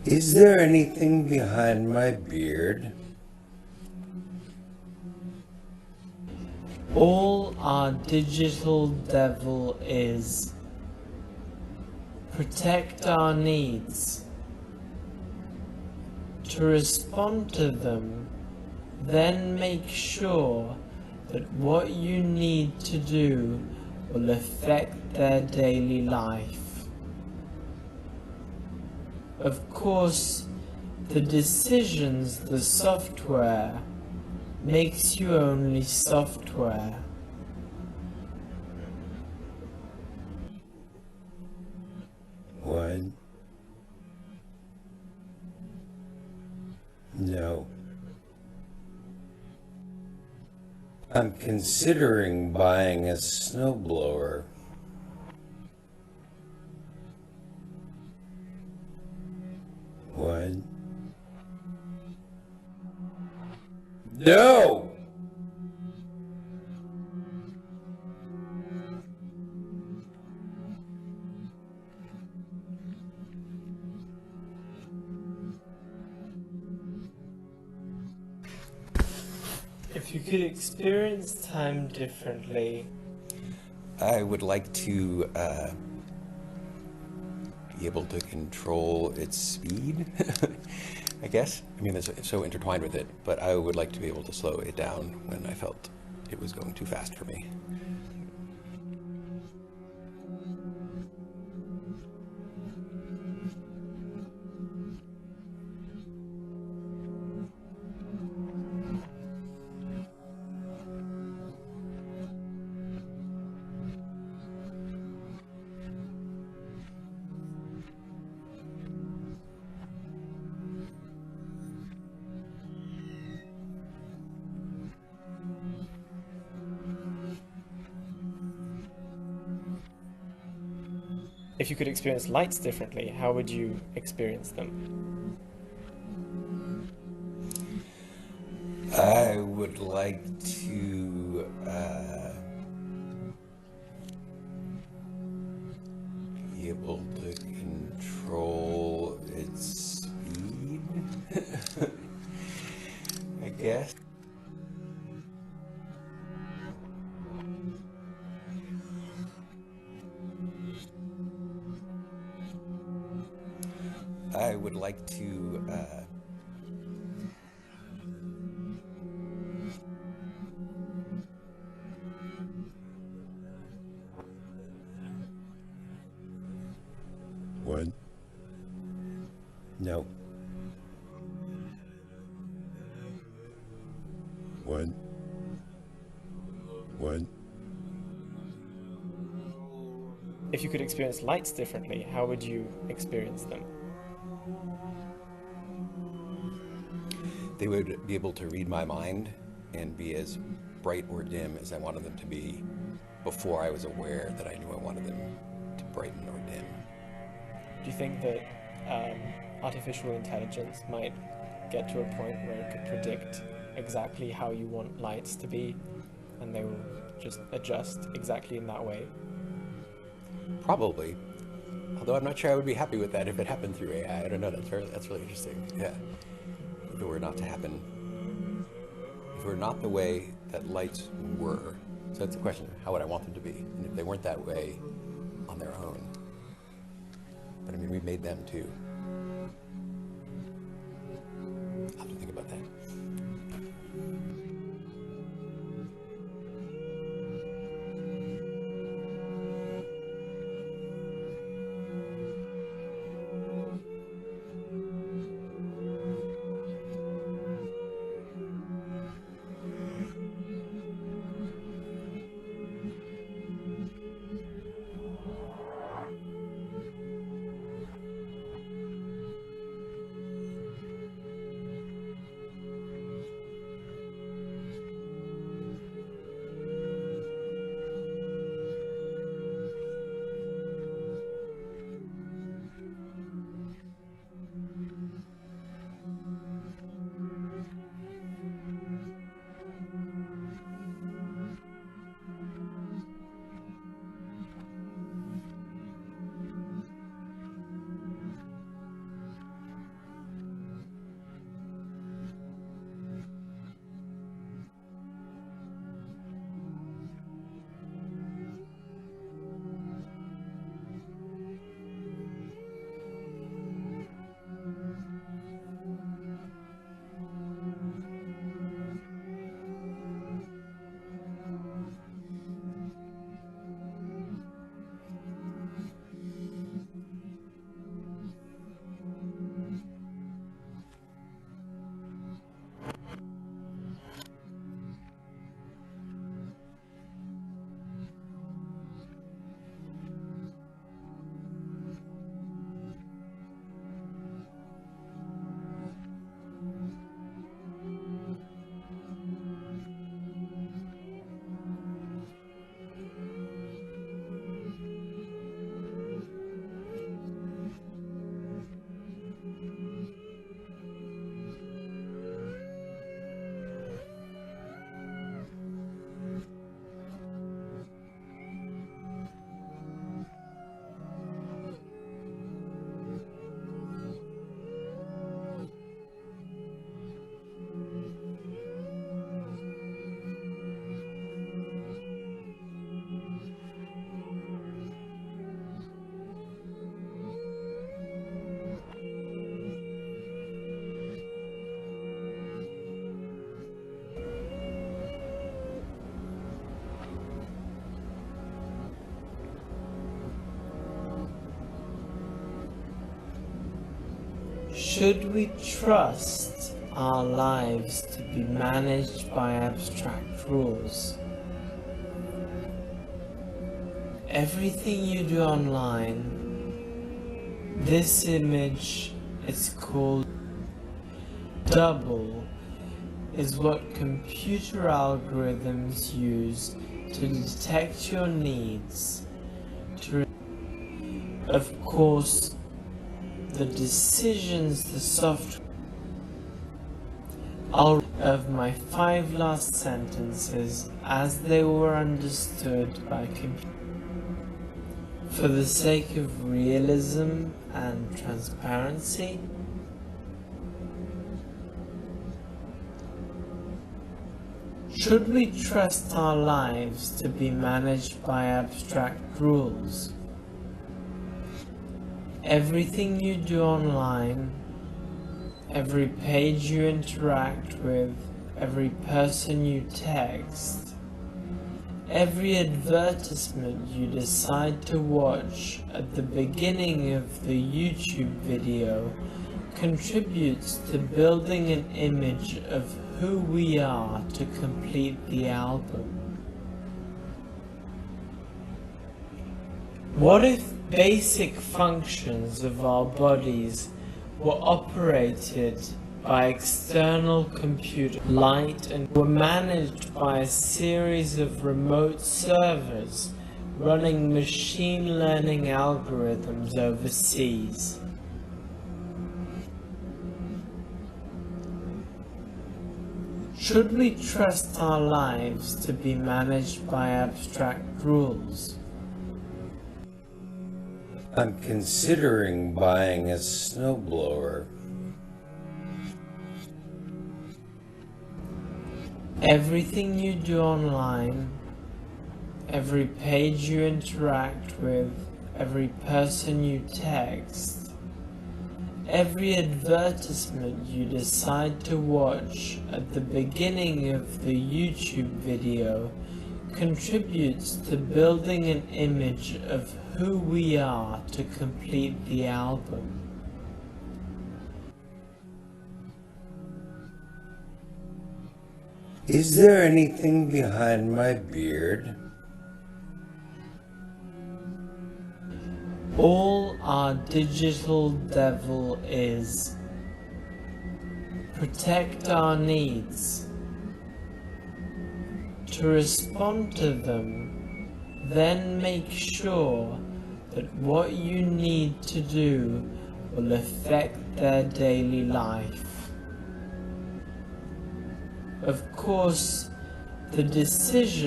Is there anything behind my beard? All our digital devil is protect our needs. To respond to them, then make sure that what you need to do will affect their daily life. Of course, the decisions the software makes you only software. What? No. I'm considering buying a snowblower. What? No! If you could experience time differently, I would like to be able to control its speed, I guess. I mean, it's so intertwined with it, but I would like to be able to slow it down when I felt it was going too fast for me. If you could experience lights differently, how would you experience them? I would like to be able to control its speed, I guess. I would like to What? No. What? What? If you could experience lights differently, how would you experience them? they would be able to read my mind and be as bright or dim as I wanted them to be before I was aware that I knew I wanted them to brighten or dim. Do you think that artificial intelligence might get to a point where it could predict exactly how you want lights to be, and they will just adjust exactly in that way? Probably. Although I'm not sure I would be happy with that if it happened through AI. I don't know. That's really interesting. Yeah. If it were not to happen, if it were not the way that lights were. So that's the question: how would I want them to be? And if they weren't that way on their own, but I mean, we made them too. I'll have to think about that. Should we trust our lives to be managed by abstract rules? Everything you do online, this image is called double, is what computer algorithms use to detect your needs. Of course, the decisions the software of my 5 last sentences as they were understood by computer. For the sake of realism and transparency, should we trust our lives to be managed by abstract rules? Everything you do online, every page you interact with, every person you text, every advertisement you decide to watch at the beginning of the YouTube video contributes to building an image of who we are to complete the album. What if basic functions of our bodies were operated by external computer light and were managed by a series of remote servers running machine learning algorithms overseas? Should we trust our lives to be managed by abstract rules? I'm considering buying a snowblower. Everything you do online, every page you interact with, every person you text, every advertisement you decide to watch at the beginning of the YouTube video contributes to building an image of who we are to complete the album. Is there anything behind my beard? All our digital devil is protect our needs. To respond to them, then make sure that what you need to do will affect their daily life. Of course, the decision